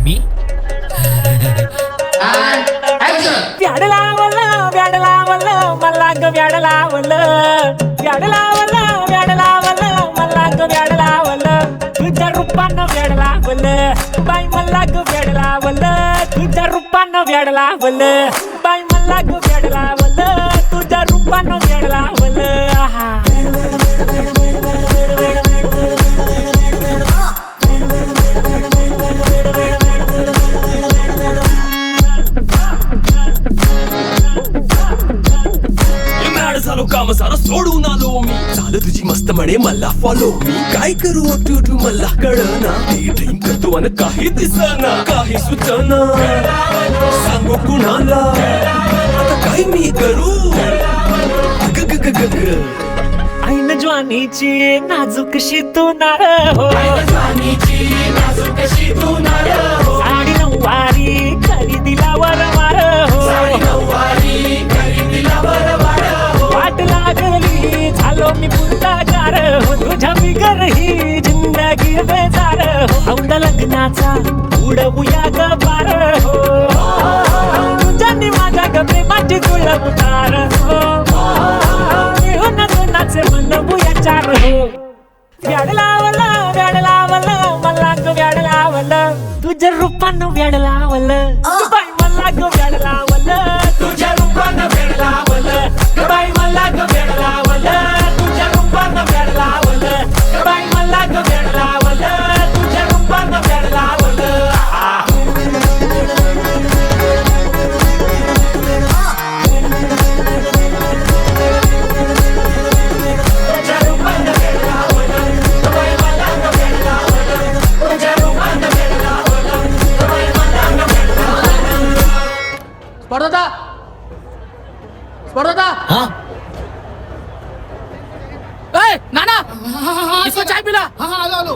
मी व्याड लावलं व्याड लावलं मला ग व्याड लावलं व्याड लावलं व्याड लावलं मला ग व्याड लावलं तुझ्या रूपानं व्याड लावलं बाई मला ग व्याड लावलं तुझ्या रूपानं व्याड लावलं बाई मला ग व्याड लावलं तुझ्या रूपानं व्याड लावलं आहा झालो काम सारा सोडून आलो मी झालं तुझी मस्त म्हणे मला फॉलो मी काय करू तू मला कळना ते ड्रीम करतो आणि काही दिसना काही सुचना सांगू कुणाला आता काय मी करू ऐन ज्वानीची नाजूकशी तू नाळ हो साडी नऊवारी खरेदीला वर हो वाट लागली झालो मी पुरतागार हो तुझ्या बिगर ही जिंदगी बेजार हो औंध लग्नाचा उडवूया ग पार हो तुझ्यानी माझ्या ग प्रेमाची तुळ उतार हो मिळून नाचे म्हणूया चार हो व्याड लावलं मला ग व्याड लावलं तुझ्या रूपानं व्याड लावलं बाई मला ग व्याड लावलं तुझ्या रूपानं व्याड लावलं बाई मला ग व्याड लावलं तुझ्या रूपानं व्याड लावलं बाई मला ग व्याड लावलं तुझ्या रूपानं व्याड लावलं स्पर्धा हाँ नाना इसको चाय पिला. हाँ आलो आलो